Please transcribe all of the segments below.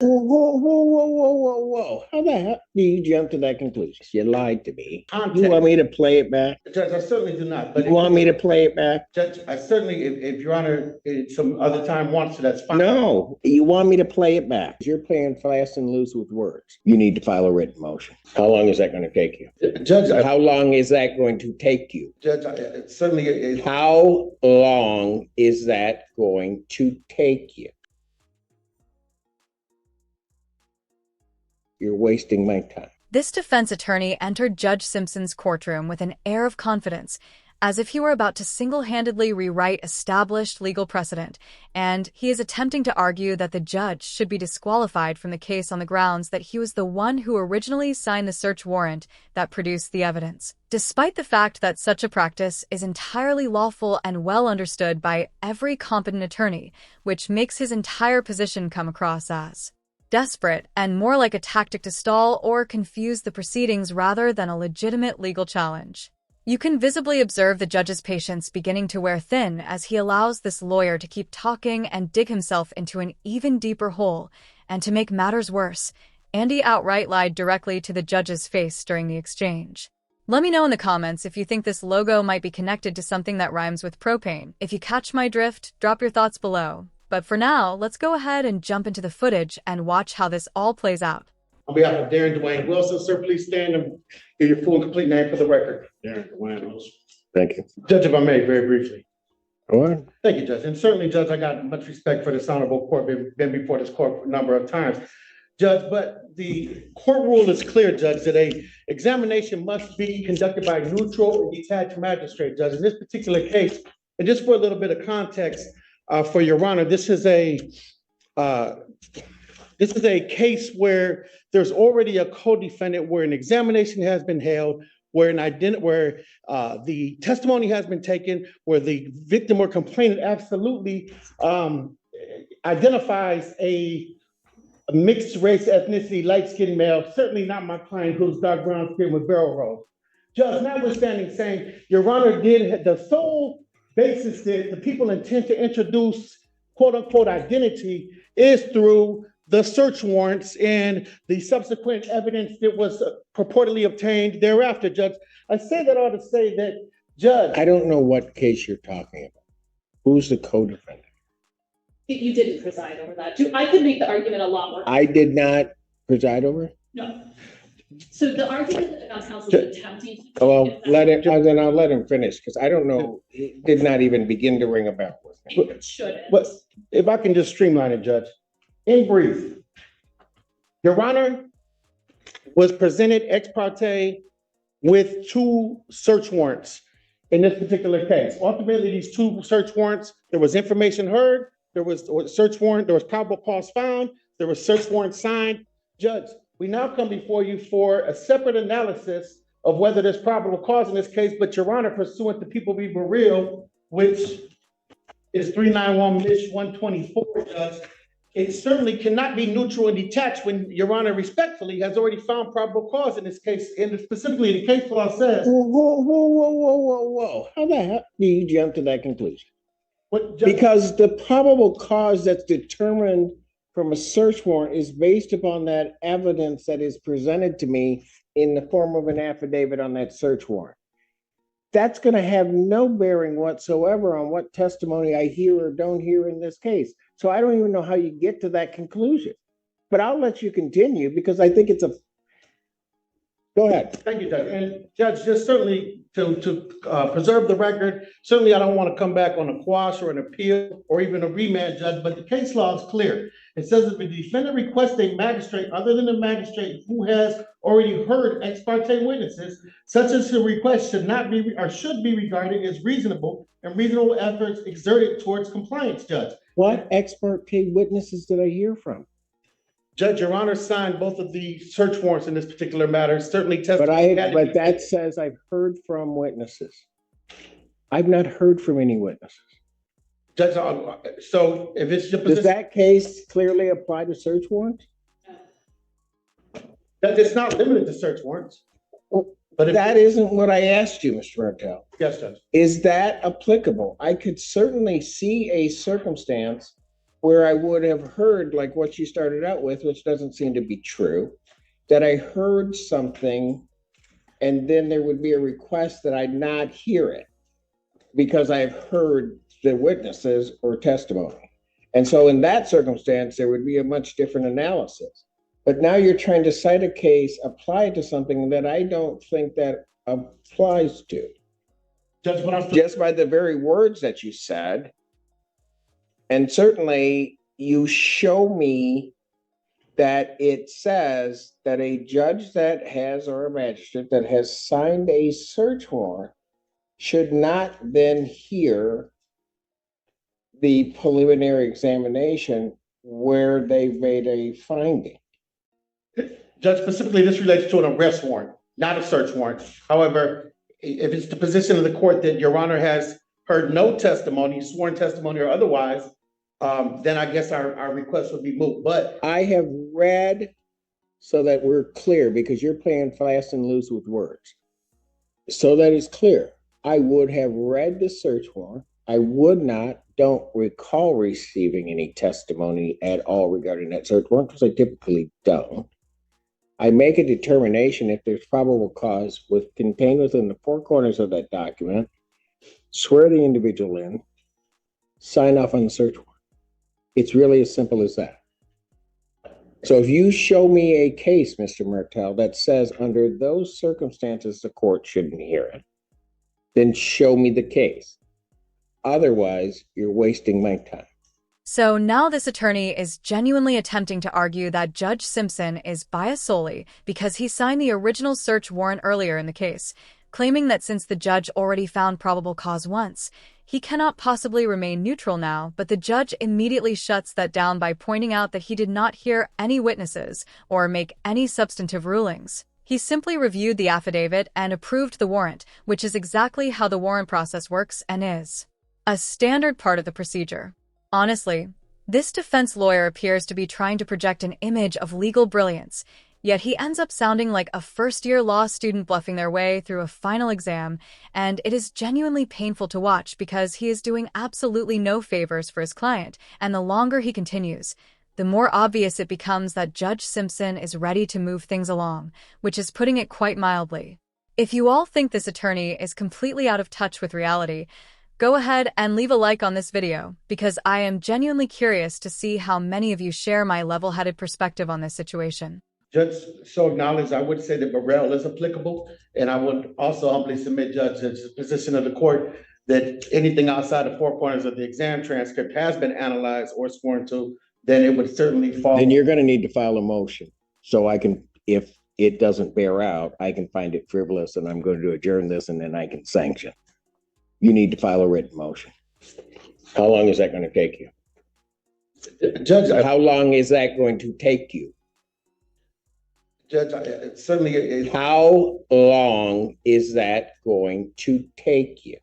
Whoa. How the hell do you jump to that conclusion? You lied to me. You want me to play it back? Judge, I certainly do not. But you want me to play it back? Judge, I certainly, if Your Honor some other time wants to, that's fine. No, you want me to play it back. You're playing fast and loose with words. You need to file a written motion. How long is that going to take you? Judge, how long is that going to take you? Judge, certainly. How long is that going to take you? You're wasting my time. This defense attorney entered Judge Simpson's courtroom with an air of confidence, as if he were about to single-handedly rewrite established legal precedent, and he is attempting to argue that the judge should be disqualified from the case on the grounds that he was the one who originally signed the search warrant that produced the evidence. Despite the fact that such a practice is entirely lawful and well understood by every competent attorney, which makes his entire position come across as desperate and more like a tactic to stall or confuse the proceedings rather than a legitimate legal challenge. You can visibly observe the judge's patience beginning to wear thin as he allows this lawyer to keep talking and dig himself into an even deeper hole. And to make matters worse, Andy outright lied directly to the judge's face during the exchange. Let me know in the comments if you think this logo might be connected to something that rhymes with propane. If you catch my drift, drop your thoughts below. But for now, let's go ahead and jump into the footage and watch how this all plays out. On behalf of Darren Dwayne Wilson, sir, please stand and give your full and complete name for the record. Darren Dwayne Wilson. Thank you. Judge, if I may, very briefly. All right. Thank you, Judge. And certainly, Judge, I got much respect for this honorable court, been before this court a number of times. Judge, but the court rule is clear, Judge, that a examination must be conducted by a neutral and detached magistrate, Judge. In this particular case, and just for a little bit of context, for Your Honor, this is a case where there's already a co-defendant, where an examination has been held, where the testimony has been taken, where the victim or complainant absolutely identifies a mixed race, ethnicity, light-skinned male, certainly not my client who's dark brown skin with barrel rolls. Judge, notwithstanding saying, Your Honor did the sole basis that the people intend to introduce quote unquote identity is through the search warrants and the subsequent evidence that was purportedly obtained thereafter, Judge. I say that all to say that, Judge. I don't know what case you're talking about. Who's the co-defendant? You didn't preside over that. I could make the argument a lot more. I did not preside over it? No. So the argument that the counsel is attempting to well, then I'll let him finish, because I don't know, it did not even begin to ring a bell with me. It shouldn't. But if I can just streamline it, Judge. In brief, Your Honor was presented ex parte with two search warrants in this particular case. Ultimately, these two search warrants, there was information heard, there was a search warrant, there was probable cause found, there was search warrant signed. Judge, we now come before you for a separate analysis of whether there's probable cause in this case, but Your Honor, pursuant to People Be Real, which is 391-124, Judge, it certainly cannot be neutral and detached when Your Honor respectfully has already found probable cause in this case, and specifically the case law says. Whoa. How the hell do you jump to that conclusion? Because the probable cause that's determined from a search warrant is based upon that evidence that is presented to me in the form of an affidavit on that search warrant. That's going to have no bearing whatsoever on what testimony I hear or don't hear in this case. So I don't even know how you get to that conclusion. But I'll let you continue because I think it's a... Go ahead. Thank you, Judge. And Judge, just certainly to preserve the record, certainly I don't want to come back on a quash or an appeal or even a remand, Judge, but the case law is clear. It says that the defendant requests a magistrate other than the magistrate who has already heard ex parte witnesses, such as the request should not be or should be regarded as reasonable and reasonable efforts exerted towards compliance, Judge. What ex parte witnesses did I hear from? Judge, Your Honor signed both of the search warrants in this particular matter. Certainly testimony. But that says I've heard from witnesses. I've not heard from any witnesses. Judge, so if it's your position, does that case clearly apply to search warrants? That it's not limited to search warrants. But that isn't what I asked you, Mr. Martel. Yes, Judge. Is that applicable? I could certainly see a circumstance where I would have heard like what you started out with, which doesn't seem to be true, that I heard something and then there would be a request that I not hear it because I've heard the witnesses or testimony. And so in that circumstance, there would be a much different analysis. But now you're trying to cite a case, apply it to something that I don't think that applies to. Just by the very words that you said. And certainly you show me that it says that a judge that has, or a magistrate that has signed a search warrant should not then hear the preliminary examination where they've made a finding. Judge, specifically, this relates to an arrest warrant, not a search warrant. However, if it's the position of the court that Your Honor has heard no testimony, sworn testimony or otherwise, then I guess our request would be moot. But I have read, so that we're clear, because you're playing fast and loose with words. So that it's clear, I would have read the search warrant. I don't recall receiving any testimony at all regarding that search warrant, because I typically don't. I make a determination if there's probable cause contained within the four corners of that document, swear the individual in, sign off on the search warrant. It's really as simple as that. So if you show me a case, Mr. Martel, that says under those circumstances the court shouldn't hear it, then show me the case. Otherwise, you're wasting my time. So now this attorney is genuinely attempting to argue that Judge Simpson is biased solely because he signed the original search warrant earlier in the case, claiming that since the judge already found probable cause once, he cannot possibly remain neutral now, but the judge immediately shuts that down by pointing out that he did not hear any witnesses or make any substantive rulings. He simply reviewed the affidavit and approved the warrant, which is exactly how the warrant process works and is a standard part of the procedure. Honestly, this defense lawyer appears to be trying to project an image of legal brilliance, yet he ends up sounding like a first-year law student bluffing their way through a final exam, and it is genuinely painful to watch because he is doing absolutely no favors for his client, and the longer he continues, the more obvious it becomes that Judge Simpson is ready to move things along, which is putting it quite mildly. If you all think this attorney is completely out of touch with reality, go ahead and leave a like on this video, because I am genuinely curious to see how many of you share my level-headed perspective on this situation. Judge, so acknowledged, I would say that Burrell is applicable, and I would also humbly submit, Judge, to the position of the court that anything outside the four corners of the exam transcript has been analyzed or sworn to, then it would certainly fall. Then you're going to need to file a motion. So I can, if it doesn't bear out, I can find it frivolous and I'm going to adjourn this and then I can sanction. You need to file a written motion. How long is that going to take you? Judge, How long is that going to take you? Judge, certainly. How long is that going to take you?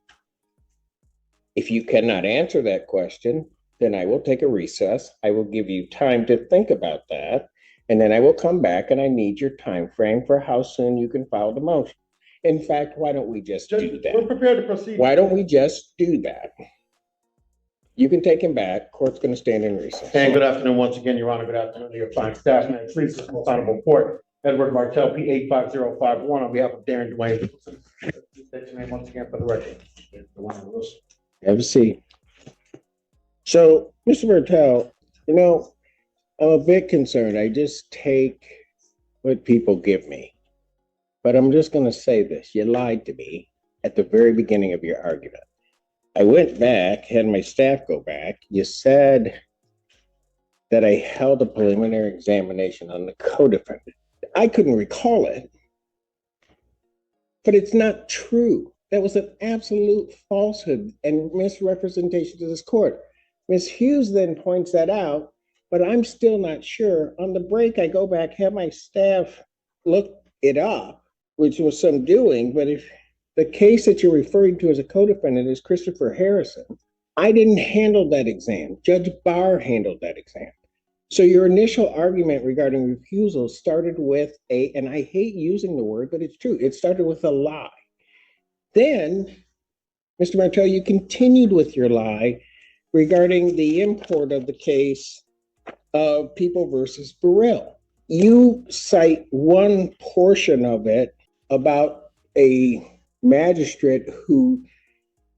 If you cannot answer that question, then I will take a recess. I will give you time to think about that. And then I will come back and I need your time frame for how soon you can file the motion. In fact, why don't we just do that? We're prepared to proceed. Why don't we just do that? You can take him back. Court's going to stand in recess. And good afternoon once again, Your Honor. Good afternoon to your fine staff. And please, this most honorable court, Edward Martel, P85051, on behalf of Darren Dwayne. State your name once again for the record. Have a seat. So, Mr. Martel, I'm a bit concerned. I just take what people give me. But I'm just going to say this. You lied to me at the very beginning of your argument. I went back, had my staff go back. You said that I held a preliminary examination on the co-defendant. I couldn't recall it, but it's not true. That was an absolute falsehood and misrepresentation to this court. Ms. Hughes then points that out, but I'm still not sure. On the break, I go back, have my staff look it up, which was some doing, but if the case that you're referring to as a co-defendant is Christopher Harrison, I didn't handle that exam. Judge Barr handled that exam. So your initial argument regarding recusal started with and I hate using the word, but it's true, it started with a lie. Then, Mr. Martel, you continued with your lie regarding the import of the case of People versus Burrell. You cite one portion of it about a magistrate who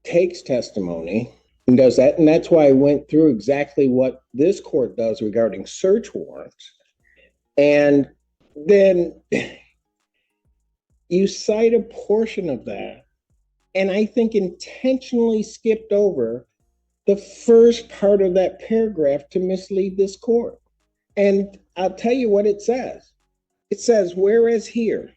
takes testimony and does that. And that's why I went through exactly what this court does regarding search warrants. And then you cite a portion of that, and I think intentionally skipped over the first part of that paragraph to mislead this court. And I'll tell you what it says. It says, whereas here,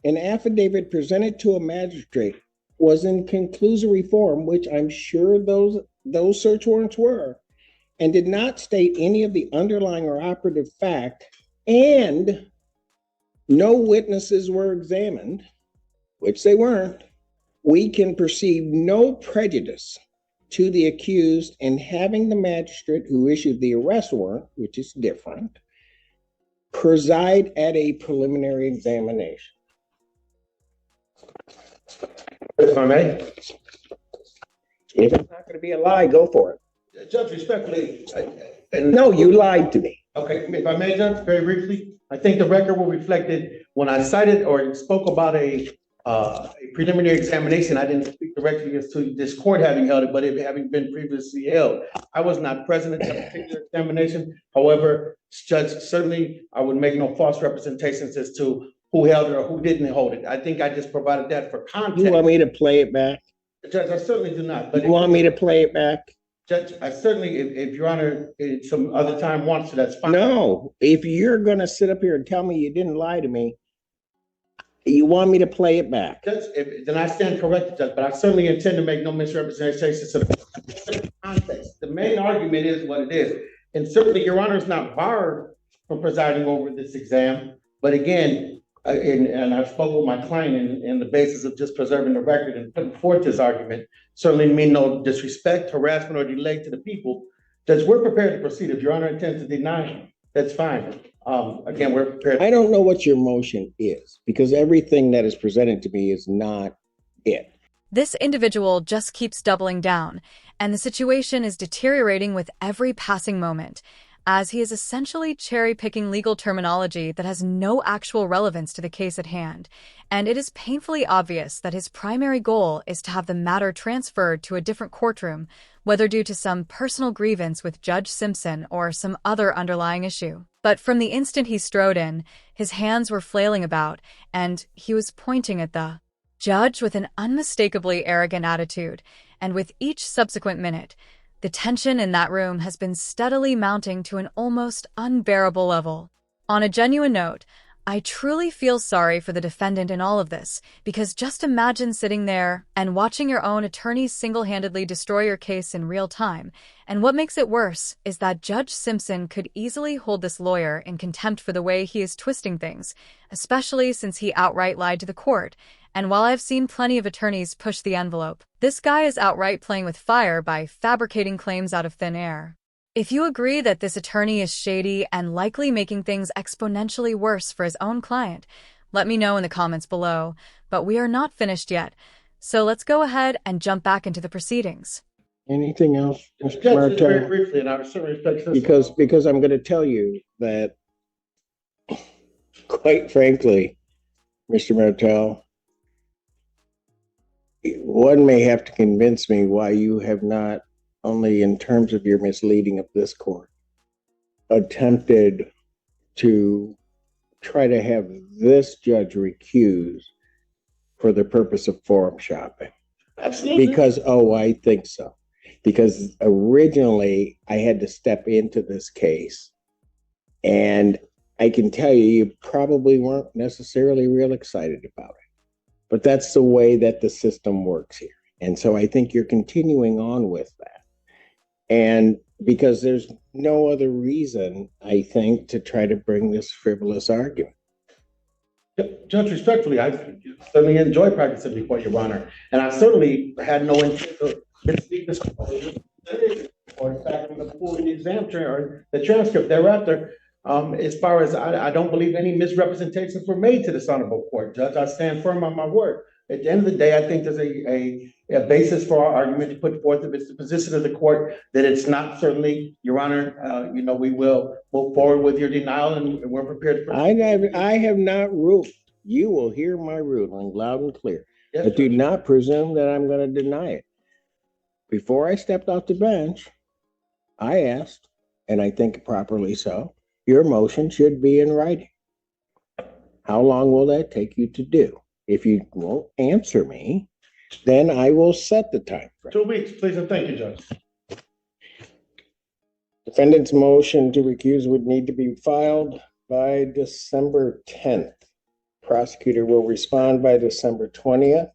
an affidavit presented to a magistrate was in conclusory form, which I'm sure those search warrants were, and did not state any of the underlying or operative fact, and no witnesses were examined, which they weren't, we can perceive no prejudice to the accused in having the magistrate who issued the arrest warrant, which is different, preside at a preliminary examination. If I may? If it's not going to be a lie, go for it. Judge, respectfully, No, you lied to me. okay, if I may, Judge, very briefly, I think the record will reflect it. When I cited or spoke about a preliminary examination, I didn't speak directly as to this court having held it, but it having been previously held. I was not present at that particular examination. However, Judge, certainly I would make no false representations as to who held it or who didn't hold it. I think I just provided that for context. You want me to play it back? Judge, I certainly do not. But You want me to play it back? Judge, I certainly, if Your Honor, some other time wants to, that's fine. No, if you're going to sit up here and tell me you didn't lie to me, you want me to play it back? Judge, then I stand corrected, Judge, but I certainly intend to make no misrepresentations of the context. The main argument is what it is. And certainly Your Honor is not barred from presiding over this exam. But again, and I've spoken with my client in the basis of just preserving the record and putting forth this argument, certainly mean no disrespect, harassment, or delay to the people. Judge, we're prepared to proceed. If Your Honor intends to deny, that's fine. Again, we're prepared. I don't know what your motion is, because everything that is presented to me is not it. This individual just keeps doubling down, and the situation is deteriorating with every passing moment, as he is essentially cherry-picking legal terminology that has no actual relevance to the case at hand, and it is painfully obvious that his primary goal is to have the matter transferred to a different courtroom, whether due to some personal grievance with Judge Simpson or some other underlying issue. But from the instant he strode in, his hands were flailing about, and he was pointing at the judge with an unmistakably arrogant attitude, and with each subsequent minute, the tension in that room has been steadily mounting to an almost unbearable level. On a genuine note, I truly feel sorry for the defendant in all of this, because just imagine sitting there and watching your own attorneys single-handedly destroy your case in real time. And what makes it worse is that Judge Simpson could easily hold this lawyer in contempt for the way he is twisting things, especially since he outright lied to the court. And while I've seen plenty of attorneys push the envelope, this guy is outright playing with fire by fabricating claims out of thin air. If you agree that this attorney is shady and likely making things exponentially worse for his own client, let me know in the comments below, but we are not finished yet. So let's go ahead and jump back into the proceedings. Anything else, Mr. Judge, just very Martel? briefly, and I certainly respect this. Because I'm going to tell you that, quite frankly, Mr. Martel, one may have to convince me why you have not, only in terms of your misleading of this court, attempted to try to have this judge recused for the purpose of forum shopping. Absolutely. Because, I think so. Because originally I had to step into this case, and I can tell you, you probably weren't necessarily real excited about it. But that's the way that the system works here. And so I think you're continuing on with that. And because there's no other reason, I think, to try to bring this frivolous argument. Judge, respectfully, I certainly enjoy practicing before Your Honor. And I certainly had no intent to mislead this court. Or in fact, I'm going to pull the exam or the transcript thereafter. As far as I don't believe any misrepresentations were made to this honorable court, Judge. I stand firm on my word. At the end of the day, I think there's a basis for our argument to put forth. If it's the position of the court that it's not, certainly, Your Honor, we will move forward with your denial and we're prepared. I have not ruled. You will hear my ruling loud and clear. Yes, But do Judge. not presume that I'm going to deny it. Before I stepped off the bench, I asked, and I think properly so, your motion should be in writing. How long will that take you to do? If you won't answer me, then I will set the time frame. 2 weeks, please, and thank you, Judge. Defendant's motion to recuse would need to be filed by December 10th. Prosecutor will respond by December 20th.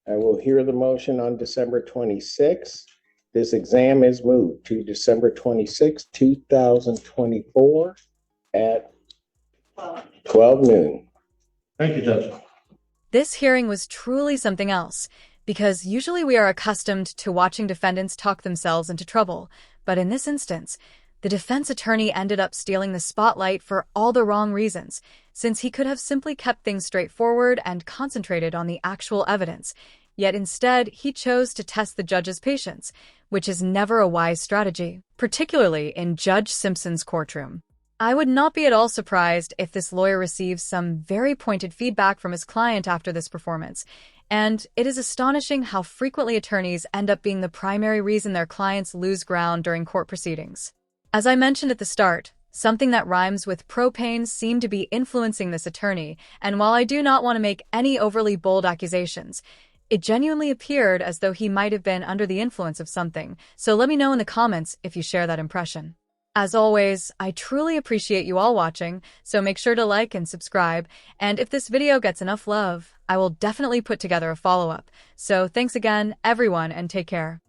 I will hear the motion on December 26th. This exam is moved to December 26th, 2024 at 12 noon. Thank you, Judge. This hearing was truly something else, because usually we are accustomed to watching defendants talk themselves into trouble, but in this instance, the defense attorney ended up stealing the spotlight for all the wrong reasons, since he could have simply kept things straightforward and concentrated on the actual evidence. Yet instead, he chose to test the judge's patience, which is never a wise strategy, particularly in Judge Simpson's courtroom. I would not be at all surprised if this lawyer receives some very pointed feedback from his client after this performance, and it is astonishing how frequently attorneys end up being the primary reason their clients lose ground during court proceedings. As I mentioned at the start, something that rhymes with propane seemed to be influencing this attorney, and while I do not want to make any overly bold accusations, it genuinely appeared as though he might have been under the influence of something, so let me know in the comments if you share that impression. As always, I truly appreciate you all watching, so make sure to like and subscribe, and if this video gets enough love, I will definitely put together a follow-up. So thanks again, everyone, and take care.